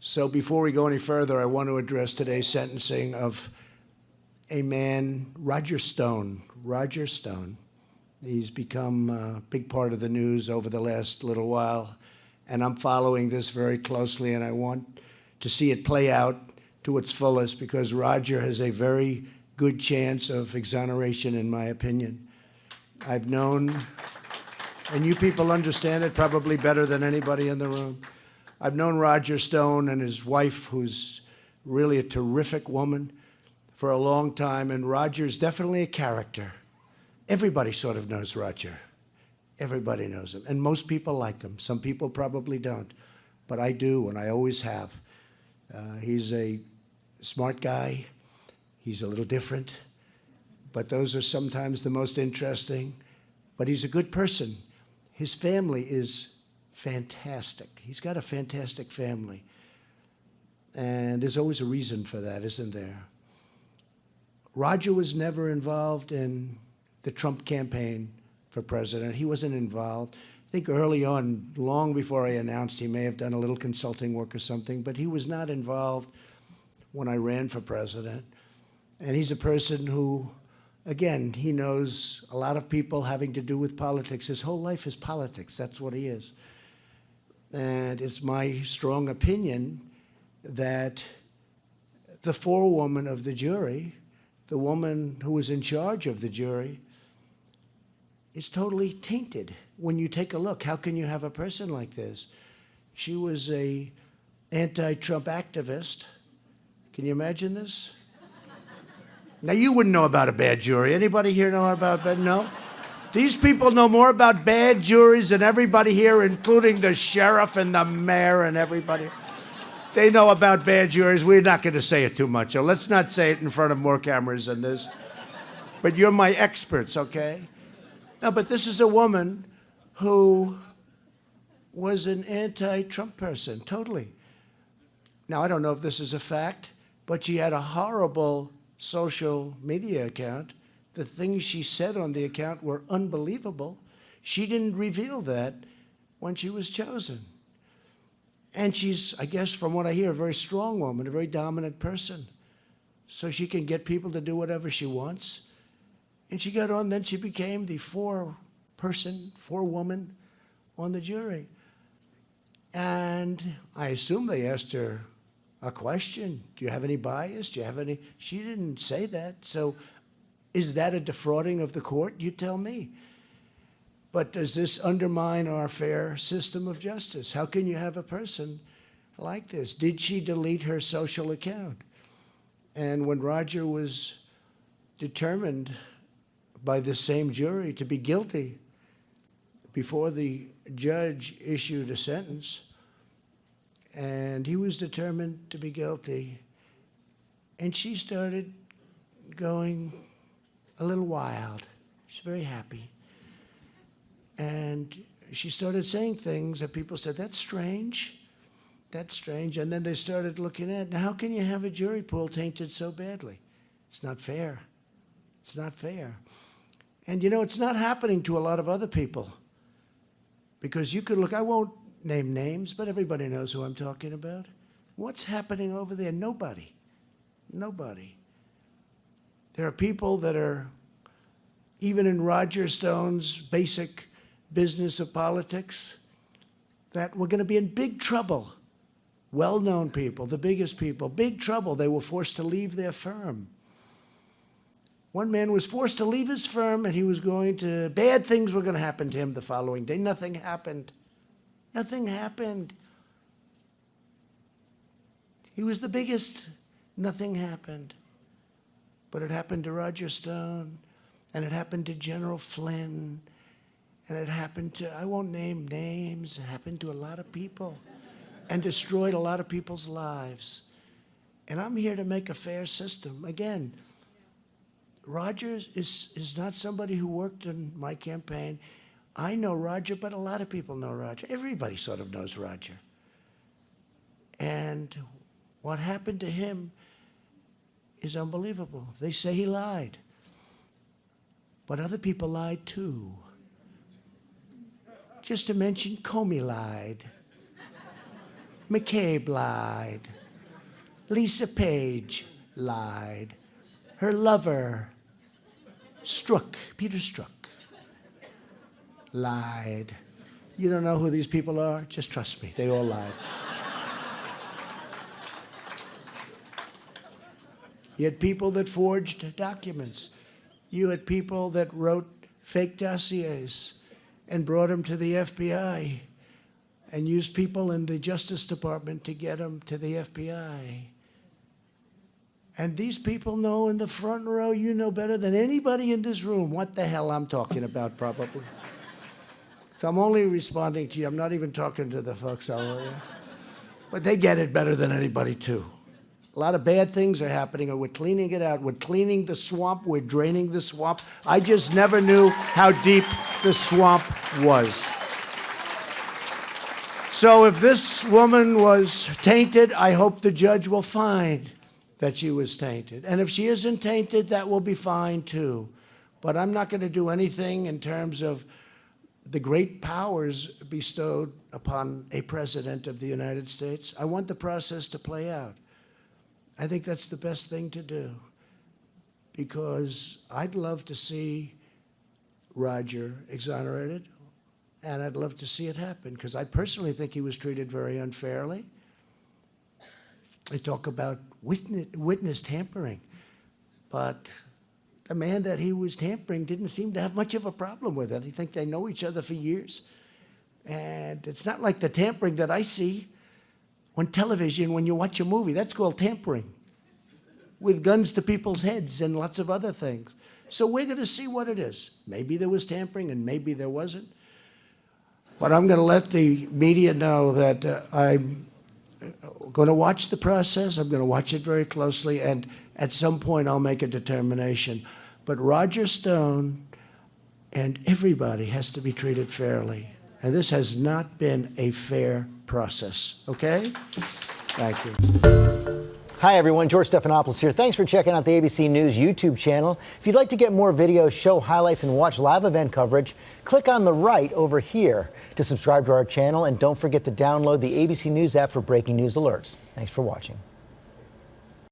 So before we go any further, I want to address today's sentencing of a man, Roger Stone. Roger Stone. He's become a big part of the news over the last little while, and I'm following this very closely, and I want to see it play out to its fullest because Roger has a very good chance of exoneration, in my opinion. I've known, and you people understand it probably better than anybody in the room, I've known Roger Stone and his wife, who's really a terrific woman, for a long time, and Roger's definitely a character. Everybody sort of knows Roger. Everybody knows him, and most people like him. Some people probably don't, but I do, and I always have. He's a smart guy. He's a little different, but those are sometimes the most interesting. But he's a good person. His family is fantastic. He's got a fantastic family. And there's always a reason for that, isn't there? Roger was never involved in the Trump campaign for president. He wasn't involved. I think early on, long before I announced, he may have done a little consulting work or something, but he was not involved when I ran for president. And he's a person who, again, he knows a lot of people having to do with politics. His whole life is politics. That's what he is. And it's my strong opinion that the forewoman of the jury, the woman who was in charge of the jury, is totally tainted. When you take a look, how can you have a person like this? She was a anti-Trump activist. Can you imagine this? Now, you wouldn't know about a bad jury. Anybody here know about bad? No? These people know more about bad juries than everybody here, including the sheriff and the mayor and everybody. They know about bad juries. We're not going to say it too much, so let's not say it in front of more cameras than this. But you're my experts, okay? No, but this is a woman who was an anti-Trump person, totally. Now, I don't know if this is a fact, but she had a horrible social media account. The things she said on the account were unbelievable. She didn't reveal that when she was chosen. And she's, I guess, from what I hear, a very strong woman, a very dominant person. So she can get people to do whatever she wants. And she got on, then she became the four-woman on the jury. And I assume they asked her a question. Do you have any bias? Do you have any? She didn't say that. So is that a defrauding of the court? You tell me. But does this undermine our fair system of justice? How can you have a person like this? Did she delete her social account? And when Roger was determined by the same jury to be guilty before the judge issued a sentence, and he was determined to be guilty, and she started going a little wild. She's very happy. And she started saying things that people said, that's strange. That's strange. And then they started looking at, now how can you have a jury pool tainted so badly? It's not fair. It's not fair. And you know, it's not happening to a lot of other people. Because you could look, I won't name names, but everybody knows who I'm talking about. What's happening over there? Nobody. Nobody. There are people that are, even in Roger Stone's basic business of politics, that were going to be in big trouble. Well-known people, the biggest people, big trouble. They were forced to leave their firm. One man was forced to leave his firm, and he was going to, bad things were going to happen to him the following day. Nothing happened. Nothing happened. He was the biggest. Nothing happened. But it happened to Roger Stone, and it happened to General Flynn, and it happened to, I won't name names, it happened to a lot of people and destroyed a lot of people's lives. And I'm here to make a fair system. Again, Roger is not somebody who worked in my campaign. I know Roger, but a lot of people know Roger. Everybody sort of knows Roger. And what happened to him is unbelievable. They say he lied. But other people lied too. Just to mention, Comey lied. McCabe lied. Lisa Page lied. Her lover, Peter Strzok, lied. You don't know who these people are? Just trust me, they all lied. You had people that forged documents. You had people that wrote fake dossiers and brought them to the FBI and used people in the Justice Department to get them to the FBI. And these people know in the front row, you know better than anybody in this room what the hell I'm talking about, probably. So I'm only responding to you. I'm not even talking to the folks over there. But they get it better than anybody, too. A lot of bad things are happening, and we're cleaning it out. We're cleaning the swamp. We're draining the swamp. I just never knew how deep the swamp was. So if this woman was tainted, I hope the judge will find that she was tainted. And if she isn't tainted, that will be fine too. But I'm not going to do anything in terms of the great powers bestowed upon a president of the United States. I want the process to play out. I think that's the best thing to do, because I'd love to see Roger exonerated, and I'd love to see it happen, because I personally think he was treated very unfairly. They talk about witness tampering, but the man that he was tampering didn't seem to have much of a problem with it. I think they know each other for years. And it's not like the tampering that I see on television when you watch a movie. That's called tampering, with guns to people's heads and lots of other things. So we're going to see what it is. Maybe there was tampering and maybe there wasn't. But I'm going to let the media know that I'm going to watch the process. I'm going to watch it very closely, and at some point I'll make a determination. But Roger Stone and everybody has to be treated fairly. And this has not been a fair process, okay? Thank you. Hi everyone, George Stephanopoulos here. Thanks for checking out the ABC News YouTube channel. If you'd like to get more videos, show highlights, and watch live event coverage, click on the right over here to subscribe to our channel, and don't forget to download the ABC News app for breaking news alerts. Thanks for watching.